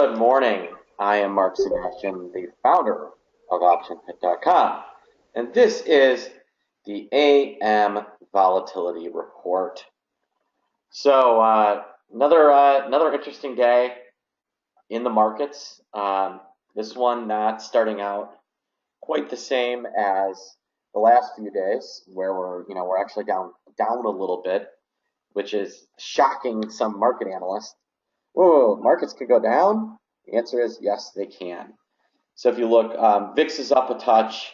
Good morning. I am Mark Sebastian, the founder of OptionPit.com, and this is the AM Volatility Report. So another interesting day in the markets. This one not starting out quite the same as the last few days, where we're actually down a little bit, which is shocking some market analysts. Whoa, markets could go down? The answer is yes, they can. So if you look, VIX is up a touch.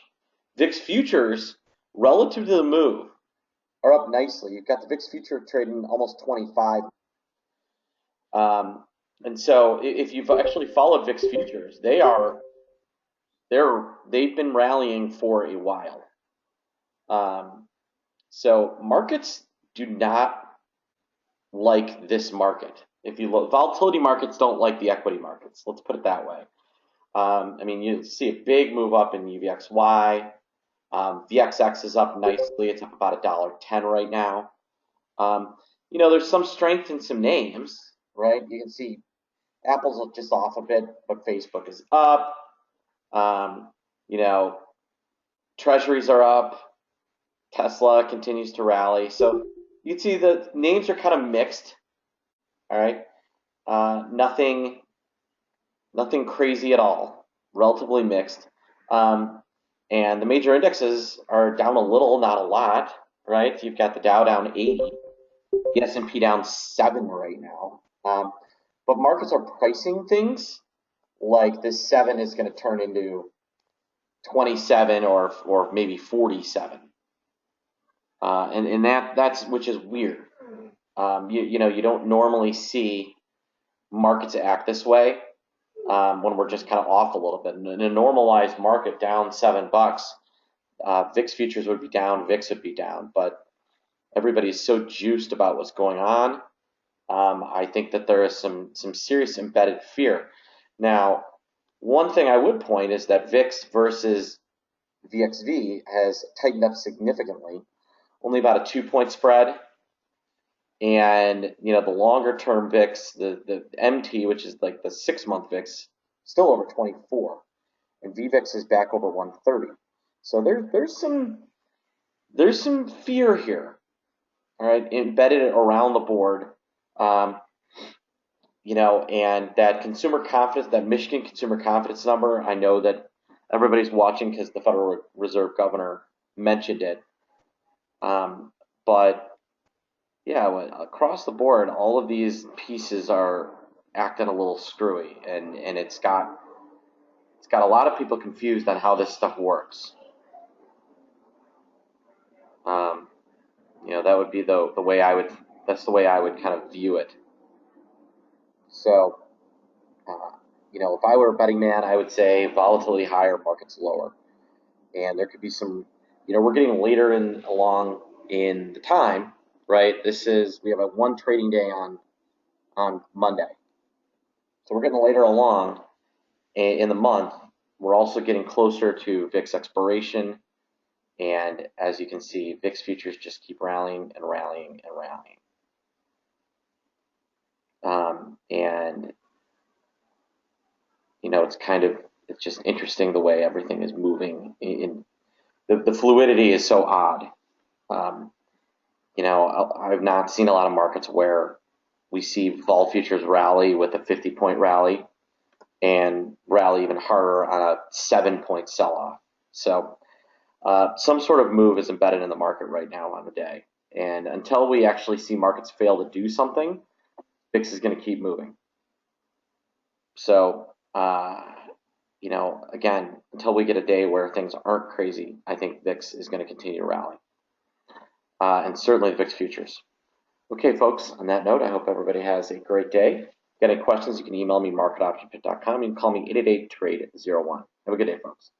VIX futures, relative to the move, are up nicely. You've got the VIX future trading almost 25. And so if you've actually followed VIX futures, they've been rallying for a while. So markets do not like this market. If you look, volatility markets don't like the equity markets. Let's put it that way. You see a big move up in UVXY. VXX is up nicely. It's up about $1.10 right now. There's some strength in some names, right? You can see Apple's just off a bit, but Facebook is up. Treasuries are up. Tesla continues to rally. So you can see the names are kind of mixed. All right, nothing crazy at all. Relatively mixed, and the major indexes are down a little, not a lot. Right, you've got the Dow down 80, the S&P down 7 right now. But markets are pricing things like this 7 is going to turn into 27 or maybe 47, and that's which is weird. You don't normally see markets act this way when we're just kind of off a little bit. In a normalized market, down $7, VIX futures would be down, VIX would be down, but everybody's so juiced about what's going on. I think that there is some serious embedded fear. Now, one thing I would point is that VIX versus VXV has tightened up significantly, only about a 2-point spread. And the longer term VIX, the MT, which is like the 6-month VIX, still over 24, and VVIX is back over 130. So there's some fear here, all right, embedded around the board, and that consumer confidence, that Michigan consumer confidence number. I know that everybody's watching because the Federal Reserve Governor mentioned it, but yeah, across the board, all of these pieces are acting a little screwy, and it's got a lot of people confused on how this stuff works. That would be the way I would. That's the way I would kind of view it. So, if I were a betting man, I would say volatility higher, markets lower, and there could be some. We're getting later along in the time. Right, we have a 1 trading day on Monday, so we're getting later along in the month. We're also getting closer to VIX expiration, and as you can see, VIX futures just keep rallying and rallying and rallying. It's just interesting the way everything is moving. The fluidity is so odd. I've not seen a lot of markets where we see vol futures rally with a 50-point rally and rally even harder on a 7-point sell-off. So some sort of move is embedded in the market right now on the day. And until we actually see markets fail to do something, VIX is going to keep moving. So, again, until we get a day where things aren't crazy, I think VIX is going to continue to rally. And certainly the VIX futures. Okay, folks, on that note, I hope everybody has a great day. If you got any questions, you can email me, mark@optionpit.com. You can call me 888-TRADE-01. Have a good day, folks.